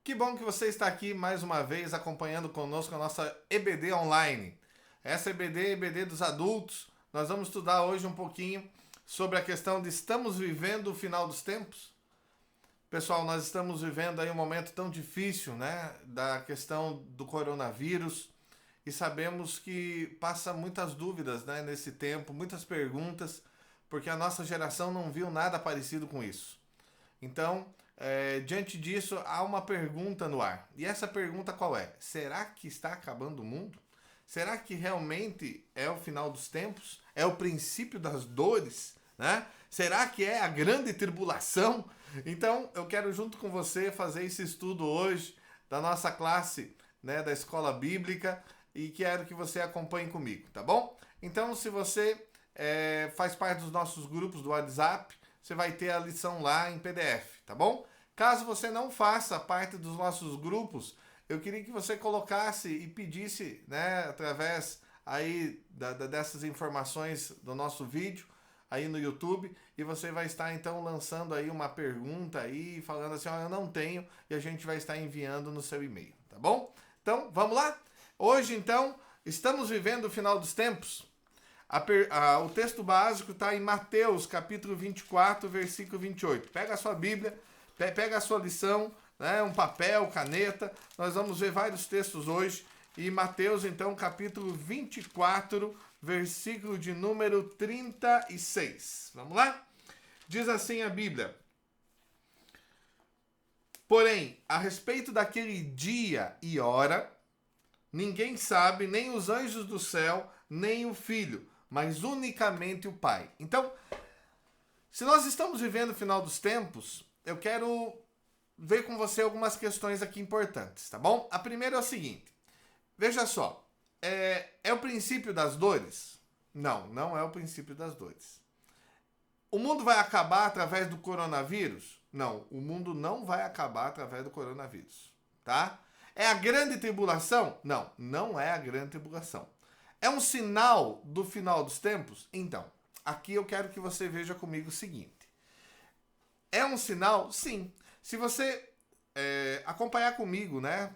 Que bom que você está aqui mais uma vez acompanhando conosco a nossa EBD online. Essa EBD dos adultos, nós vamos estudar hoje um pouquinho sobre a questão de estamos vivendo o final dos tempos? Pessoal, nós estamos vivendo aí um momento tão difícil, né, da questão do coronavírus e sabemos que passa muitas dúvidas, né, nesse tempo, muitas perguntas, porque a nossa geração não viu nada parecido com isso. Então, diante disso, há uma pergunta no ar. E essa pergunta qual é? Será que está acabando o mundo? Será que realmente é o final dos tempos? É o princípio das dores? Né? Será que é a grande tribulação? Então, eu quero junto com você fazer esse estudo hoje da nossa classe, né, da escola bíblica, e quero que você acompanhe comigo, tá bom? Então, se você faz parte dos nossos grupos do WhatsApp, você vai ter a lição lá em PDF, tá bom? Caso você não faça parte dos nossos grupos, eu queria que você colocasse e pedisse, né, através aí dessas informações do nosso vídeo aí no YouTube, e você vai estar então lançando aí uma pergunta aí, falando assim, ó, eu não tenho, e a gente vai estar enviando no seu e-mail, tá bom? Então, vamos lá? Hoje, então, estamos vivendo o final dos tempos? O texto básico está em Mateus, capítulo 24, versículo 28. Pega a sua Bíblia, pega a sua lição, né, um papel, caneta. Nós vamos ver vários textos hoje. E Mateus, então, capítulo 24, versículo de número 36. Vamos lá? Diz assim a Bíblia. Porém, a respeito daquele dia e hora, ninguém sabe, nem os anjos do céu, nem o Filho, mas unicamente o Pai. Então, se nós estamos vivendo o final dos tempos, eu quero ver com você algumas questões aqui importantes, tá bom? A primeira é o seguinte, veja só, é o princípio das dores? Não, não é o princípio das dores. O mundo vai acabar através do coronavírus? Não, o mundo não vai acabar através do coronavírus, tá? É a grande tribulação? Não, não é a grande tribulação. É um sinal do final dos tempos? Então, aqui eu quero que você veja comigo o seguinte. É um sinal? Sim. Se você acompanhar comigo, né,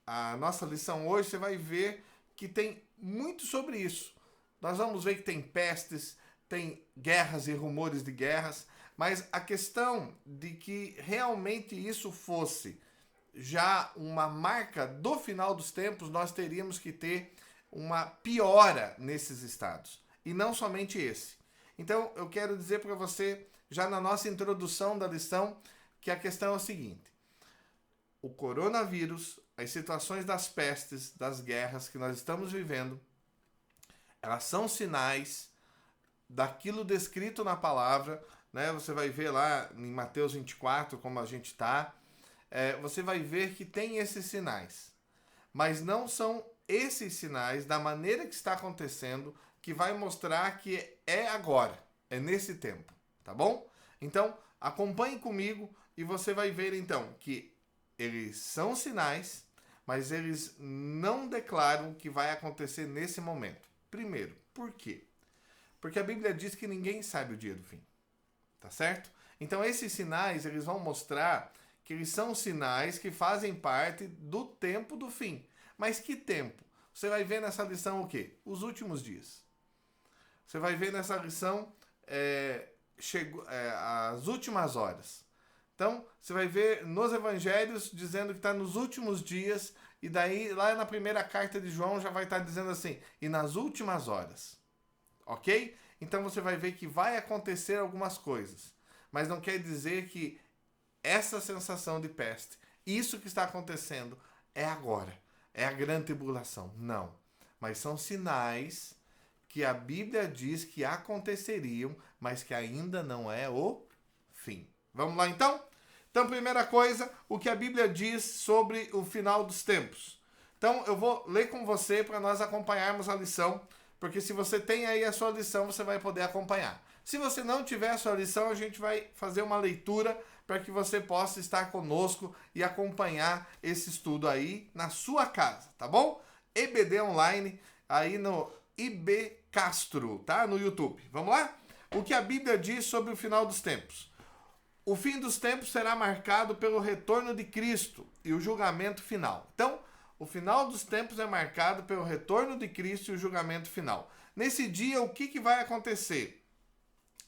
a nossa lição hoje, você vai ver que tem muito sobre isso. Nós vamos ver que tem pestes, tem guerras e rumores de guerras, mas a questão de que realmente isso fosse já uma marca do final dos tempos, nós teríamos que ter uma piora nesses estados. E não somente esse. Então, eu quero dizer para você, já na nossa introdução da lição, que a questão é o seguinte. O coronavírus, as situações das pestes, das guerras que nós estamos vivendo, elas são sinais daquilo descrito na palavra, né? Você vai ver lá em Mateus 24, como a gente está, você vai ver que tem esses sinais. Mas não são esses sinais, da maneira que está acontecendo, que vai mostrar que é agora, é nesse tempo, tá bom? Então, acompanhe comigo e você vai ver então que eles são sinais, mas eles não declaram que vai acontecer nesse momento. Primeiro, por quê? Porque a Bíblia diz que ninguém sabe o dia do fim, tá certo? Então, esses sinais, eles vão mostrar que eles são sinais que fazem parte do tempo do fim. Mas que tempo? Você vai ver nessa lição o quê? Os últimos dias. Você vai ver nessa lição as últimas horas. Então, você vai ver nos evangelhos dizendo que está nos últimos dias, e daí lá na primeira carta de João já vai estar dizendo assim, e nas últimas horas. Ok? Então você vai ver que vai acontecer algumas coisas. Mas não quer dizer que essa sensação de peste, isso que está acontecendo, é agora. É a grande tribulação. Não. Mas são sinais que a Bíblia diz que aconteceriam, mas que ainda não é o fim. Vamos lá então? Então, primeira coisa, o que a Bíblia diz sobre o final dos tempos. Então, eu vou ler com você para nós acompanharmos a lição, porque se você tem aí a sua lição, você vai poder acompanhar. Se você não tiver a sua lição, a gente vai fazer uma leitura para que você possa estar conosco e acompanhar esse estudo aí na sua casa, tá bom? EBD Online, aí no IB Castro, tá? No YouTube. Vamos lá? O que a Bíblia diz sobre o final dos tempos. o fim dos tempos será marcado pelo retorno de Cristo e o julgamento final. Então, o final dos tempos é marcado pelo retorno de Cristo e o julgamento final. Nesse dia, o que vai acontecer?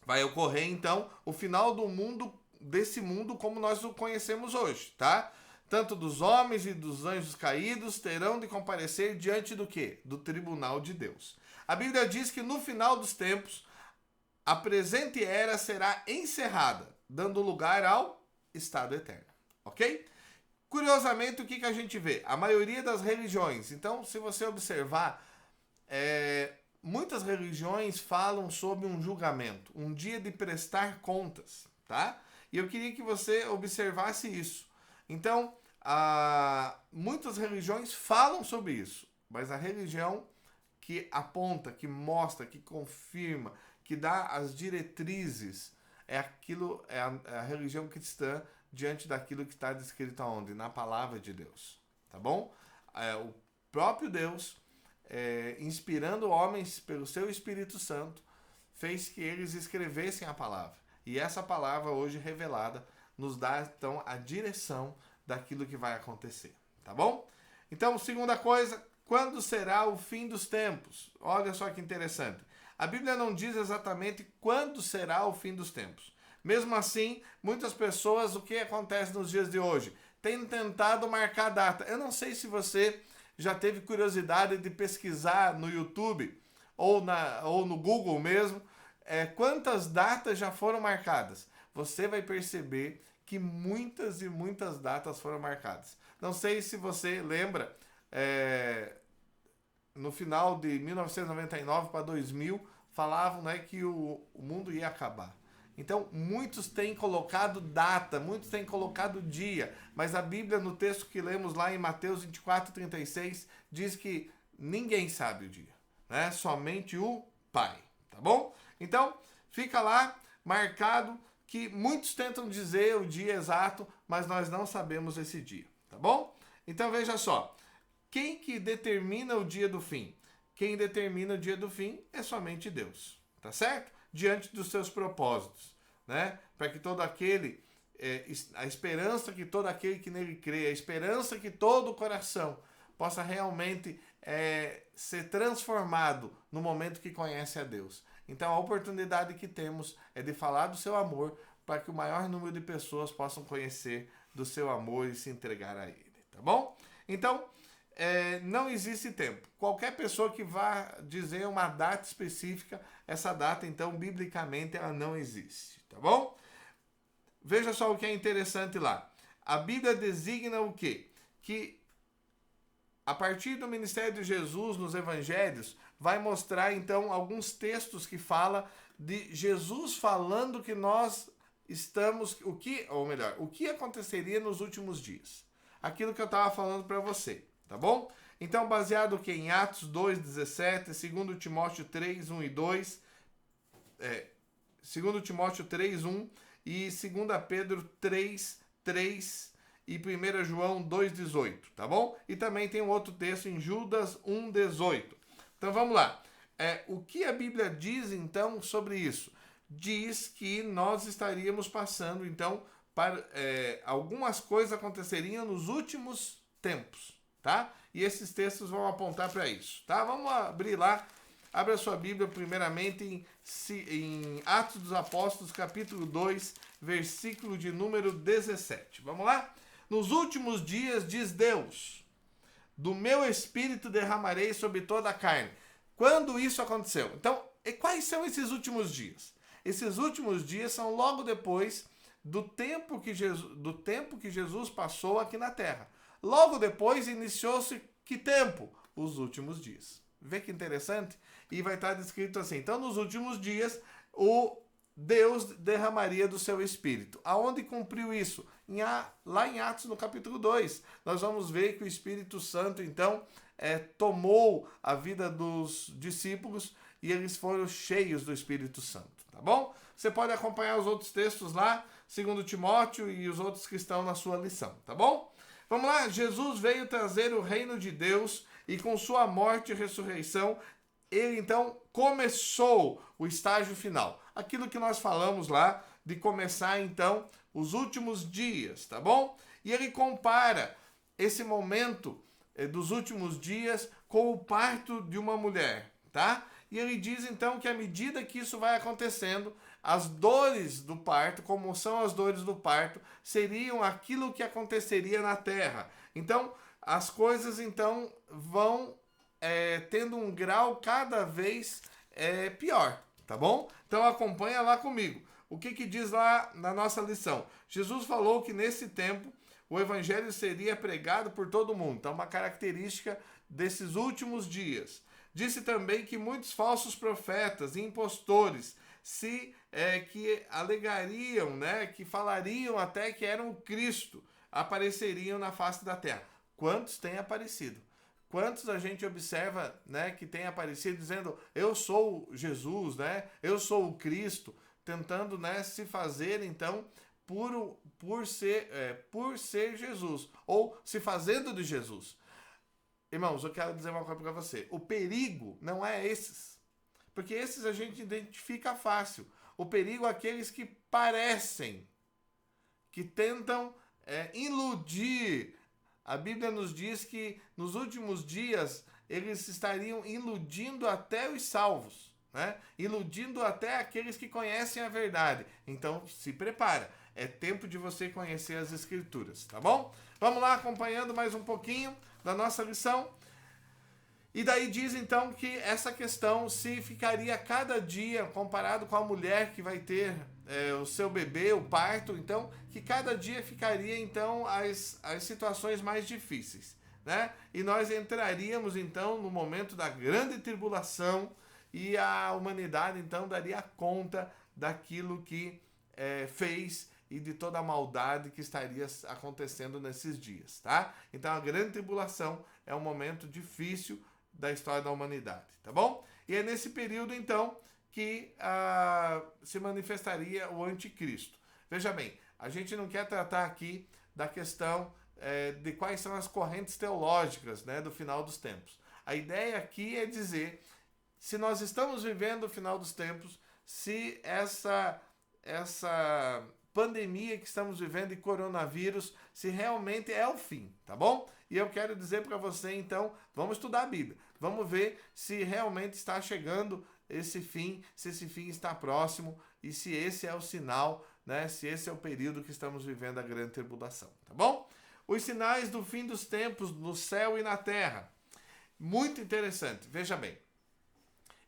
Vai ocorrer, então, o final do mundo, desse mundo como nós o conhecemos hoje, tá? Tanto dos homens e dos anjos caídos terão de comparecer diante do quê? Do tribunal de Deus. A Bíblia diz que no final dos tempos, a presente era será encerrada, dando lugar ao estado eterno, ok? Curiosamente, o que a gente vê? A maioria das religiões, então, se você observar, muitas religiões falam sobre um julgamento, um dia de prestar contas, tá? E eu queria que você observasse isso. Então, muitas religiões falam sobre isso, mas a religião que aponta, que mostra, que confirma, que dá as diretrizes, é a religião cristã diante daquilo que está descrito aonde? Na palavra de Deus, tá bom? O próprio Deus, inspirando homens pelo seu Espírito Santo, fez que eles escrevessem a palavra. E essa palavra hoje revelada nos dá então a direção daquilo que vai acontecer, tá bom? Então, segunda coisa, quando será o fim dos tempos? Olha só que interessante. A Bíblia não diz exatamente quando será o fim dos tempos. Mesmo assim, muitas pessoas, o que acontece nos dias de hoje? Têm tentado marcar data. Eu não sei se você já teve curiosidade de pesquisar no YouTube ou no Google mesmo, quantas datas já foram marcadas. Você vai perceber que muitas e muitas datas foram marcadas. Não sei se você lembra, no final de 1999 para 2000, falavam, né, que o mundo ia acabar. Então, muitos têm colocado data, muitos têm colocado dia, mas a Bíblia, no texto que lemos lá em Mateus 24:36, diz que ninguém sabe o dia, né? Somente o Pai, tá bom? Então, fica lá marcado que muitos tentam dizer o dia exato, mas nós não sabemos esse dia, tá bom? Então, veja só, quem que determina o dia do fim? Quem determina o dia do fim é somente Deus, tá certo? Diante dos seus propósitos, né? Para que todo aquele, a esperança que todo aquele que nele crê, a esperança que todo o coração possa realmente ser transformado no momento que conhece a Deus. Então a oportunidade que temos é de falar do seu amor para que o maior número de pessoas possam conhecer do seu amor e se entregar a ele, tá bom? Então, não existe tempo. Qualquer pessoa que vá dizer uma data específica, essa data, então, biblicamente, ela não existe, tá bom? Veja só o que é interessante lá. A Bíblia designa o quê? Que a partir do ministério de Jesus nos evangelhos, vai mostrar, então, alguns textos que falam de Jesus falando que nós estamos, o que aconteceria nos últimos dias. Aquilo que eu estava falando para você. Tá bom? Então, baseado que em Atos 2:17, 2 Timóteo 3:1 e 2, 2 Timóteo 3:1 e 2 Pedro 3:3 e 1 João 2:18, tá bom? E também tem um outro texto em Judas 1:18. Então, vamos lá. O que a Bíblia diz, então, sobre isso? Diz que nós estaríamos passando, então, algumas coisas aconteceriam nos últimos tempos. Tá? E esses textos vão apontar para isso, tá? Vamos abrir lá, abra a sua Bíblia primeiramente em Atos dos Apóstolos, capítulo 2, versículo de número 17. Vamos lá? Nos últimos dias, diz Deus, do meu espírito derramarei sobre toda a carne. Quando isso aconteceu? Então, quais são esses últimos dias? Esses últimos dias são logo depois do tempo que Jesus passou aqui na terra. Logo depois iniciou-se que tempo? Os últimos dias. Vê que interessante? E vai estar descrito assim. Então, nos últimos dias, o Deus derramaria do seu Espírito. Aonde cumpriu isso? Lá em Atos, no capítulo 2. Nós vamos ver que o Espírito Santo, então, tomou a vida dos discípulos e eles foram cheios do Espírito Santo. Tá bom? Você pode acompanhar os outros textos lá, 2 Timóteo e os outros que estão na sua lição. Tá bom? Vamos lá, Jesus veio trazer o reino de Deus e com sua morte e ressurreição, ele então começou o estágio final. Aquilo que nós falamos lá de começar então os últimos dias, tá bom? E ele compara esse momento dos últimos dias com o parto de uma mulher, tá? E ele diz então que à medida que isso vai acontecendo, as dores do parto, como são as dores do parto, seriam aquilo que aconteceria na terra. Então, as coisas então vão tendo um grau cada vez pior, tá bom? Então acompanha lá comigo. O que diz lá na nossa lição? Jesus falou que nesse tempo o evangelho seria pregado por todo mundo. Então, uma característica desses últimos dias. Disse também que muitos falsos profetas e impostores que alegariam, né, que falariam até que eram o Cristo, apareceriam na face da terra. Quantos têm aparecido? Quantos a gente observa, né, que tem aparecido dizendo, eu sou Jesus, né, eu sou o Cristo, tentando, né, se fazer, então, por ser Jesus, ou se fazendo de Jesus. Irmãos, eu quero dizer uma coisa para você. O perigo não é esses. Porque esses a gente identifica fácil. O perigo é aqueles que parecem, que tentam iludir. A Bíblia nos diz que nos últimos dias eles estariam iludindo até os salvos, né? Iludindo até aqueles que conhecem a verdade. Então, se prepara. É tempo de você conhecer as Escrituras, tá bom? Vamos lá, acompanhando mais um pouquinho da nossa lição. E daí diz então que essa questão se ficaria cada dia, comparado com a mulher que vai ter o seu bebê, o parto, então, que cada dia ficaria então as situações mais difíceis, né? E nós entraríamos então no momento da grande tribulação e a humanidade então daria conta daquilo que fez e de toda a maldade que estaria acontecendo nesses dias, tá? Então a grande tribulação é um momento difícil da história da humanidade, tá bom? E é nesse período, então, que se manifestaria o anticristo. Veja bem, a gente não quer tratar aqui da questão de quais são as correntes teológicas, né, do final dos tempos. A ideia aqui é dizer, se nós estamos vivendo o final dos tempos, se essa pandemia que estamos vivendo e coronavírus, se realmente é o fim, tá bom? E eu quero dizer para você, então, vamos estudar a Bíblia. Vamos ver se realmente está chegando esse fim, se esse fim está próximo e se esse é o sinal, né? Se esse é o período que estamos vivendo a grande tribulação, tá bom? Os sinais do fim dos tempos no céu e na terra. Muito interessante. Veja bem,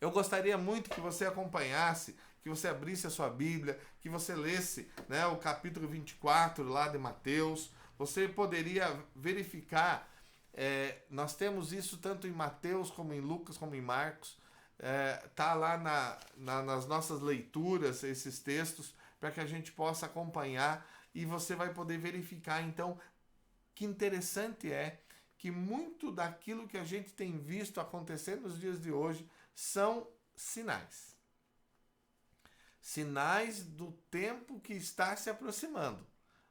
eu gostaria muito que você acompanhasse, que você abrisse a sua Bíblia, que você lesse, né, o capítulo 24 lá de Mateus. Você poderia verificar, nós temos isso tanto em Mateus, como em Lucas, como em Marcos. Tá lá nas nossas leituras esses textos, para que a gente possa acompanhar e você vai poder verificar, então, que interessante é que muito daquilo que a gente tem visto acontecer nos dias de hoje são sinais. Sinais do tempo que está se aproximando,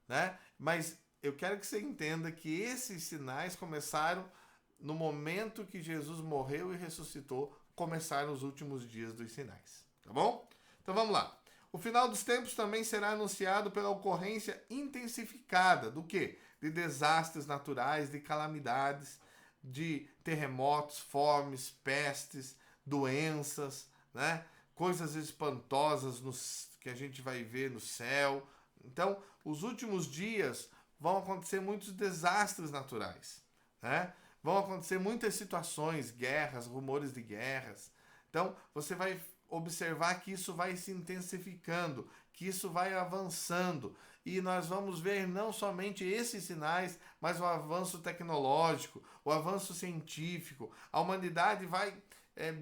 né? Mas eu quero que você entenda que esses sinais começaram no momento que Jesus morreu e ressuscitou, começaram os últimos dias dos sinais, tá bom? Então vamos lá. O final dos tempos também será anunciado pela ocorrência intensificada do quê? De desastres naturais, de calamidades, de terremotos, fomes, pestes, doenças, né? Coisas espantosas que a gente vai ver no céu. Então, os últimos dias vão acontecer muitos desastres naturais, né? Vão acontecer muitas situações, guerras, rumores de guerras. Então, você vai observar que isso vai se intensificando, que isso vai avançando. E nós vamos ver não somente esses sinais, mas o avanço tecnológico, o avanço científico. A humanidade vai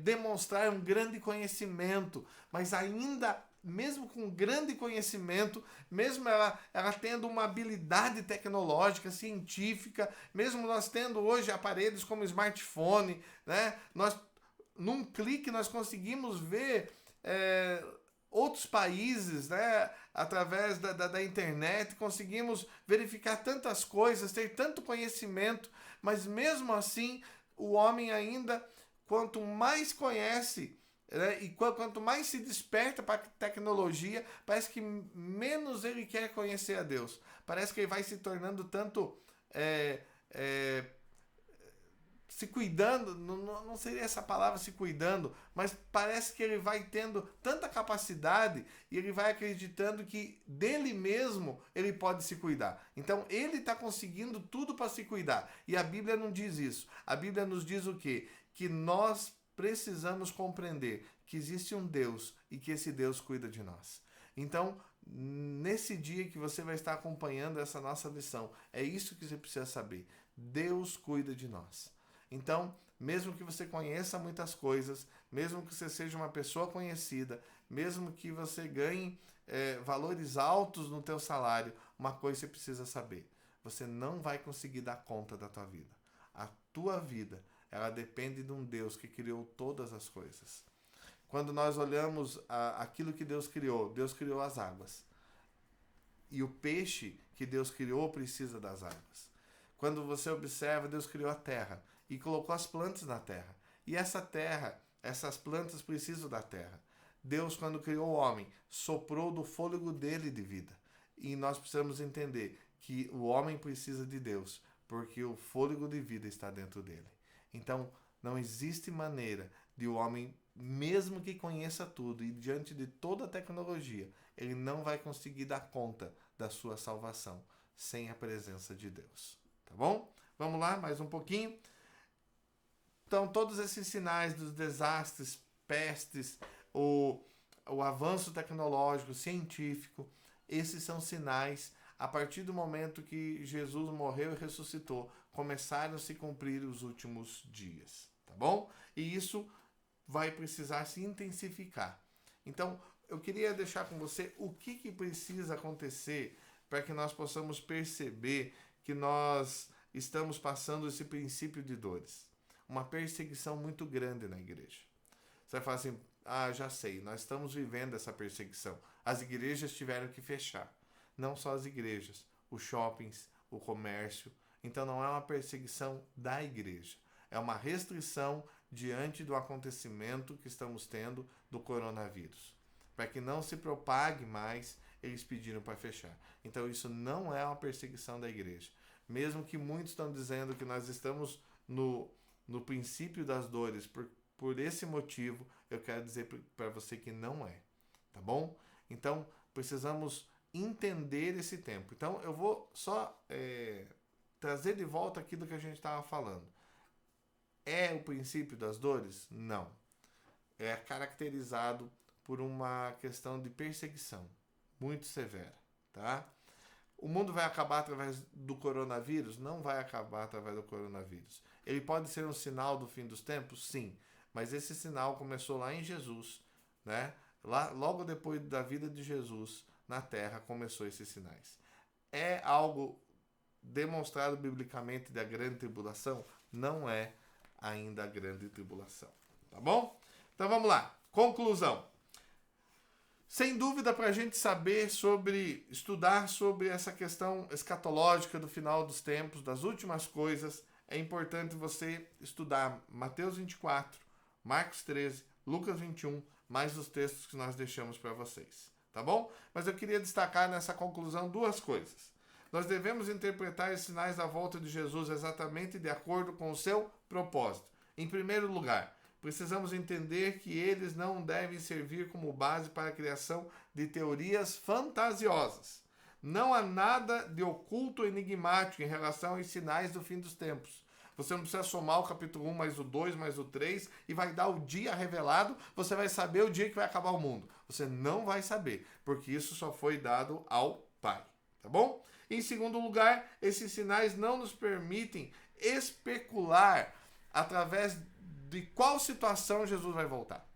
demonstrar um grande conhecimento, mas ainda, mesmo com grande conhecimento, mesmo ela tendo uma habilidade tecnológica, científica, mesmo nós tendo hoje aparelhos como smartphone, né? Num clique nós conseguimos ver outros países, né? Através da internet, conseguimos verificar tantas coisas, ter tanto conhecimento, mas mesmo assim o homem ainda, quanto mais conhece né? E quanto mais se desperta para a tecnologia, parece que menos ele quer conhecer a Deus. Parece que ele vai se tornando tanto é, é, se cuidando, não seria essa palavra se cuidando, mas parece que ele vai tendo tanta capacidade e ele vai acreditando que dele mesmo ele pode se cuidar. Então ele está conseguindo tudo para se cuidar. E a Bíblia não diz isso. A Bíblia nos diz o quê? Que nós precisamos compreender que existe um Deus e que esse Deus cuida de nós. Então, nesse dia que você vai estar acompanhando essa nossa lição, é isso que você precisa saber. Deus cuida de nós. Então, mesmo que você conheça muitas coisas, mesmo que você seja uma pessoa conhecida, mesmo que você ganhe valores altos no teu salário, uma coisa você precisa saber: você não vai conseguir dar conta da tua vida. A tua vida, ela depende de um Deus que criou todas as coisas. Quando nós olhamos aquilo que Deus criou as águas. E o peixe que Deus criou precisa das águas. Quando você observa, Deus criou a terra e colocou as plantas na terra. E essa terra, essas plantas precisam da terra. Deus, quando criou o homem, soprou do fôlego dele de vida. E nós precisamos entender que o homem precisa de Deus, porque o fôlego de vida está dentro dele. Então, não existe maneira de o homem, mesmo que conheça tudo e diante de toda a tecnologia, ele não vai conseguir dar conta da sua salvação sem a presença de Deus. Tá bom? Vamos lá, mais um pouquinho. Então, todos esses sinais dos desastres, pestes, o avanço tecnológico, científico, esses são sinais, a partir do momento que Jesus morreu e ressuscitou, começaram a se cumprir os últimos dias. Tá bom? E isso vai precisar se intensificar. Então, eu queria deixar com você o que precisa acontecer para que nós possamos perceber que nós estamos passando esse princípio de dores. Uma perseguição muito grande na igreja. Você vai falar assim: já sei, nós estamos vivendo essa perseguição. As igrejas tiveram que fechar. Não só as igrejas, os shoppings, o comércio. Então não é uma perseguição da igreja. É uma restrição diante do acontecimento que estamos tendo do coronavírus. Para que não se propague mais, eles pediram para fechar. Então isso não é uma perseguição da igreja. Mesmo que muitos estão dizendo que nós estamos no princípio das dores, por esse motivo, eu quero dizer para você que não é. Tá bom? Então, precisamos entender esse tempo. Então, eu vou só trazer de volta aquilo que a gente estava falando. É o princípio das dores? Não. É caracterizado por uma questão de perseguição muito severa, tá? O mundo vai acabar através do coronavírus? Não vai acabar através do coronavírus. Ele pode ser um sinal do fim dos tempos? Sim. Mas esse sinal começou lá em Jesus, né? Logo depois da vida de Jesus na Terra começou esses sinais. É algo demonstrado biblicamente da grande tribulação? Não é ainda a grande tribulação. Tá bom? Então vamos lá. Conclusão. Sem dúvida, para a gente saber estudar sobre essa questão escatológica do final dos tempos, das últimas coisas, é importante você estudar Mateus 24, Marcos 13, Lucas 21, mais os textos que nós deixamos para vocês. Tá bom? Mas eu queria destacar nessa conclusão duas coisas. Nós devemos interpretar os sinais da volta de Jesus exatamente de acordo com o seu propósito. Em primeiro lugar, precisamos entender que eles não devem servir como base para a criação de teorias fantasiosas. Não há nada de oculto ou enigmático em relação aos sinais do fim dos tempos. Você não precisa somar o capítulo 1 mais o 2 mais o 3 e vai dar o dia revelado, você vai saber o dia que vai acabar o mundo. Você não vai saber, porque isso só foi dado ao Pai. Tá bom? Em segundo lugar, esses sinais não nos permitem especular através de qual situação Jesus vai voltar.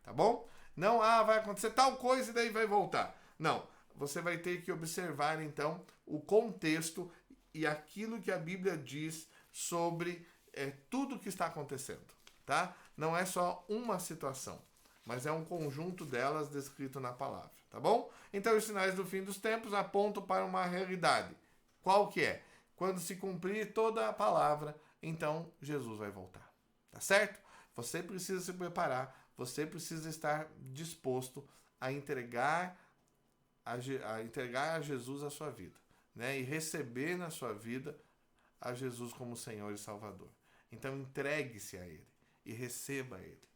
Tá bom? Não, vai acontecer tal coisa e daí vai voltar. Não, você vai ter que observar então o contexto e aquilo que a Bíblia diz sobre tudo que está acontecendo, tá? Não é só uma situação, mas é um conjunto delas descrito na palavra, tá bom? Então os sinais do fim dos tempos apontam para uma realidade. Qual que é? Quando se cumprir toda a palavra, então Jesus vai voltar, tá certo? Você precisa se preparar, você precisa estar disposto a entregar a Jesus a sua vida, né? E receber na sua vida a Jesus como Senhor e Salvador. Então entregue-se a Ele e receba Ele.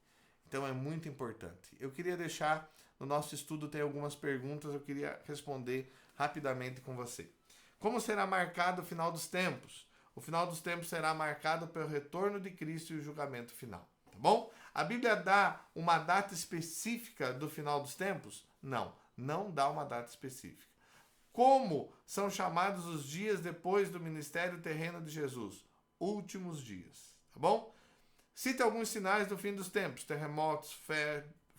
Então é muito importante. Eu queria deixar, no nosso estudo tem algumas perguntas, eu queria responder rapidamente com você. Como será marcado o final dos tempos? O final dos tempos será marcado pelo retorno de Cristo e o julgamento final. Tá bom? A Bíblia dá uma data específica do final dos tempos? Não, não dá uma data específica. Como são chamados os dias depois do ministério terreno de Jesus? Últimos dias. Tá bom? Cite alguns sinais do fim dos tempos: terremotos,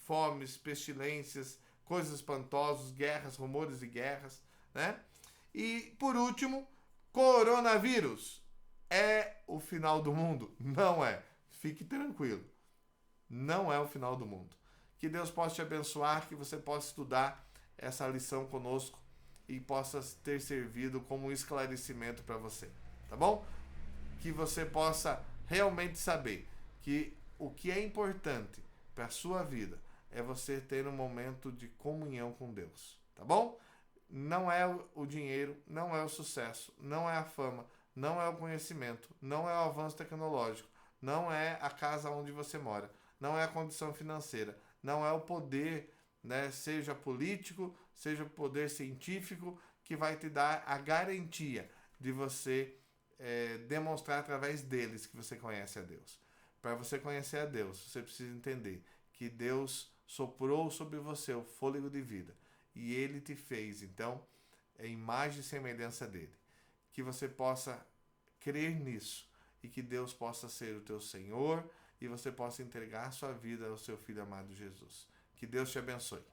fomes, pestilências, coisas espantosas, guerras, rumores de guerras, né? E, por último, coronavírus. É o final do mundo? Não é. Fique tranquilo. Não é o final do mundo. Que Deus possa te abençoar, que você possa estudar essa lição conosco e possa ter servido como um esclarecimento para você. Tá bom? Que você possa realmente saber que o que é importante para a sua vida é você ter um momento de comunhão com Deus, tá bom? Não é o dinheiro, não é o sucesso, não é a fama, não é o conhecimento, não é o avanço tecnológico, não é a casa onde você mora, não é a condição financeira, não é o poder, né, seja político, seja o poder científico, que vai te dar a garantia de você demonstrar através deles que você conhece a Deus. Para você conhecer a Deus, você precisa entender que Deus soprou sobre você o fôlego de vida e Ele te fez, então, é imagem e semelhança dele. Que você possa crer nisso e que Deus possa ser o teu Senhor e você possa entregar a sua vida ao seu Filho amado Jesus. Que Deus te abençoe.